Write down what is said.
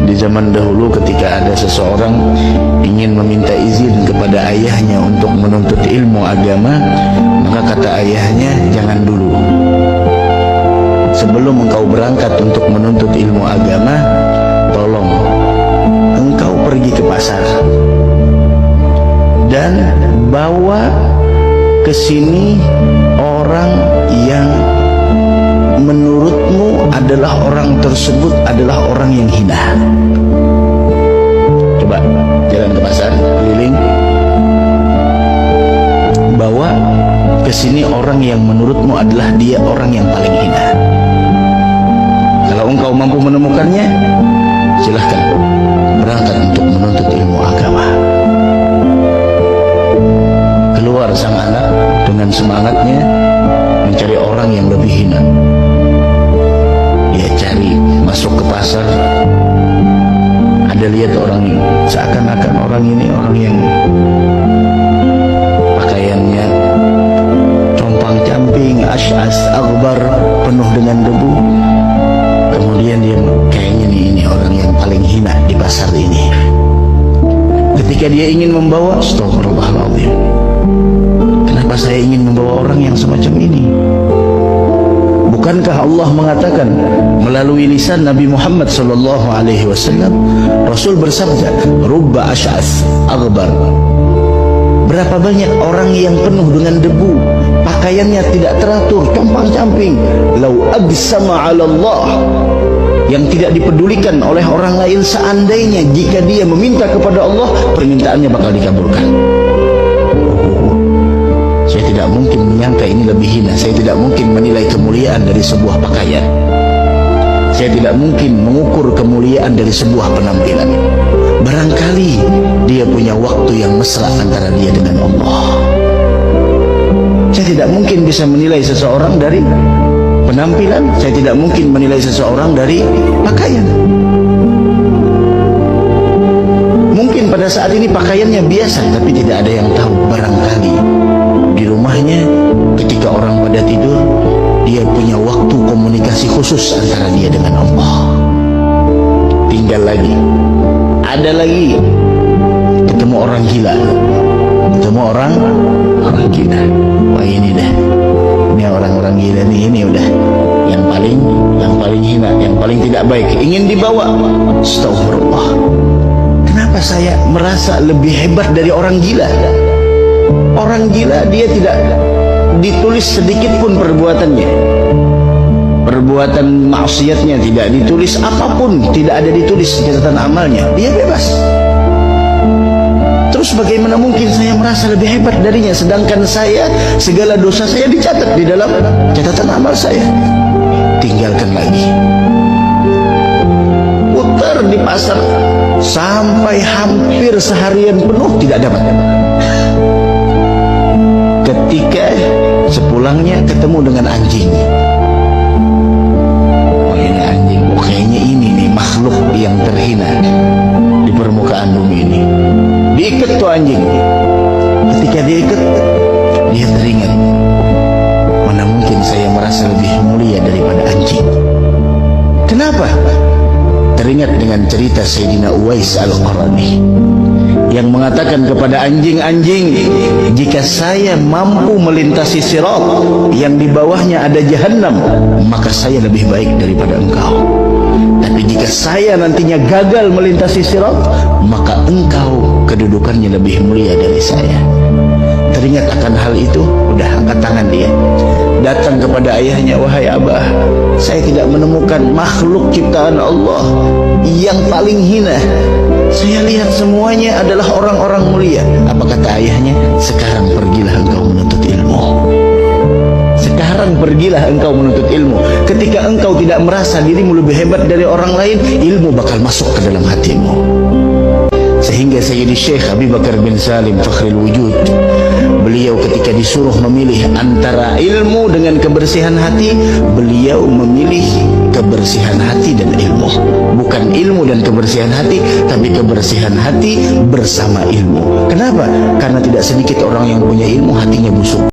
Di zaman dahulu ketika ada seseorang ingin meminta izin kepada ayahnya untuk menuntut ilmu agama, maka kata ayahnya, jangan dulu. Sebelum engkau berangkat untuk menuntut ilmu agama, tolong engkau pergi ke pasar dan bawa ke sini orang yang menurutmu adalah orang tersebut adalah orang yang hina. Coba jalan ke pasar, keliling, bawa ke sini orang yang menurutmu adalah dia orang yang paling hina. Kalau engkau mampu menemukannya, silahkan berangkat untuk menuntut ilmu agama. Keluar sang anak dengan semangatnya mencari orang yang lebih hina. Dia cari, masuk ke pasar, ada lihat orang ini, seakan-akan orang ini orang yang pakaiannya compang-camping, asy'as aghbar, penuh dengan debu. Kemudian dia, kayaknya ini orang yang paling hina di pasar ini. Ketika dia ingin membawa, astagfirullahaladzim, kenapa saya ingin membawa orang yang semacam ini? Bukankah Allah mengatakan melalui lisan Nabi Muhammad SAW, Rasul bersabda, rubba asy'as aghbar. Berapa banyak orang yang penuh dengan debu, pakaiannya tidak teratur, compang-camping, lau aqsama 'ala Allah, yang tidak dipedulikan oleh orang lain. Seandainya jika dia meminta kepada Allah, permintaannya bakal dikabulkan. Saya tidak mungkin menyangka ini lebih hina. Saya tidak mungkin menilai kemuliaan dari sebuah pakaian. Saya tidak mungkin mengukur kemuliaan dari sebuah penampilan. Barangkali dia punya waktu yang mesra antara dia dengan Allah. Saya tidak mungkin bisa menilai seseorang dari penampilan. Saya tidak mungkin menilai seseorang dari pakaian. Mungkin pada saat ini pakaiannya biasa, tapi tidak ada yang tahu. Barangkali di rumahnya ketika orang pada tidur, dia punya waktu komunikasi khusus antara dia dengan Allah. Tinggal lagi, ada lagi, ketemu orang gila, ketemu orang gila. Wah ini dah, ini orang-orang gila nih, ini udah yang paling hina, yang paling tidak baik, ingin dibawa. Astagfirullah, kenapa saya merasa lebih hebat dari orang gila? Orang gila dia tidak ditulis sedikit pun perbuatannya, perbuatan maksiatnya tidak ditulis, apapun tidak ada ditulis catatan amalnya, dia bebas. Terus bagaimana mungkin saya merasa lebih hebat darinya, sedangkan saya, segala dosa saya dicatat di dalam catatan amal saya? Tinggalkan lagi, putar di pasar sampai hampir seharian penuh tidak dapat. Ketika sepulangnya ketemu dengan anjing. Oh ini anjing, oh kayaknya ini nih makhluk yang terhina di permukaan bumi ini. Diikat tuh anjing. Ketika diikat, dia teringat, mana mungkin saya merasa lebih mulia daripada anjing. Kenapa? Teringat dengan cerita Sayyidina Uwais Al-Qarani yang mengatakan kepada anjing-anjing, jika saya mampu melintasi sirat yang di bawahnya ada jahanam, maka saya lebih baik daripada engkau. Tapi jika saya nantinya gagal melintasi sirat, maka engkau kedudukannya lebih mulia dari saya. Teringat akan hal itu, udah angkat tangan dia, datang kepada ayahnya, wahai abah, saya tidak menemukan makhluk ciptaan Allah yang paling hina. Saya lihat semuanya adalah orang-orang mulia. Apa kata ayahnya? Sekarang pergilah engkau menuntut ilmu. Sekarang pergilah engkau menuntut ilmu. Ketika engkau tidak merasa dirimu lebih hebat dari orang lain, ilmu bakal masuk ke dalam hatimu. Sehingga Sayyidi Syekh Abi Bakar bin Salim Fakhrul Wujud, beliau ketika disuruh memilih antara ilmu dengan kebersihan hati, beliau memilih kebersihan hati dan ilmu. Bukan ilmu dan kebersihan hati, tapi kebersihan hati bersama ilmu. Kenapa? Karena tidak sedikit orang yang punya ilmu hatinya busuk.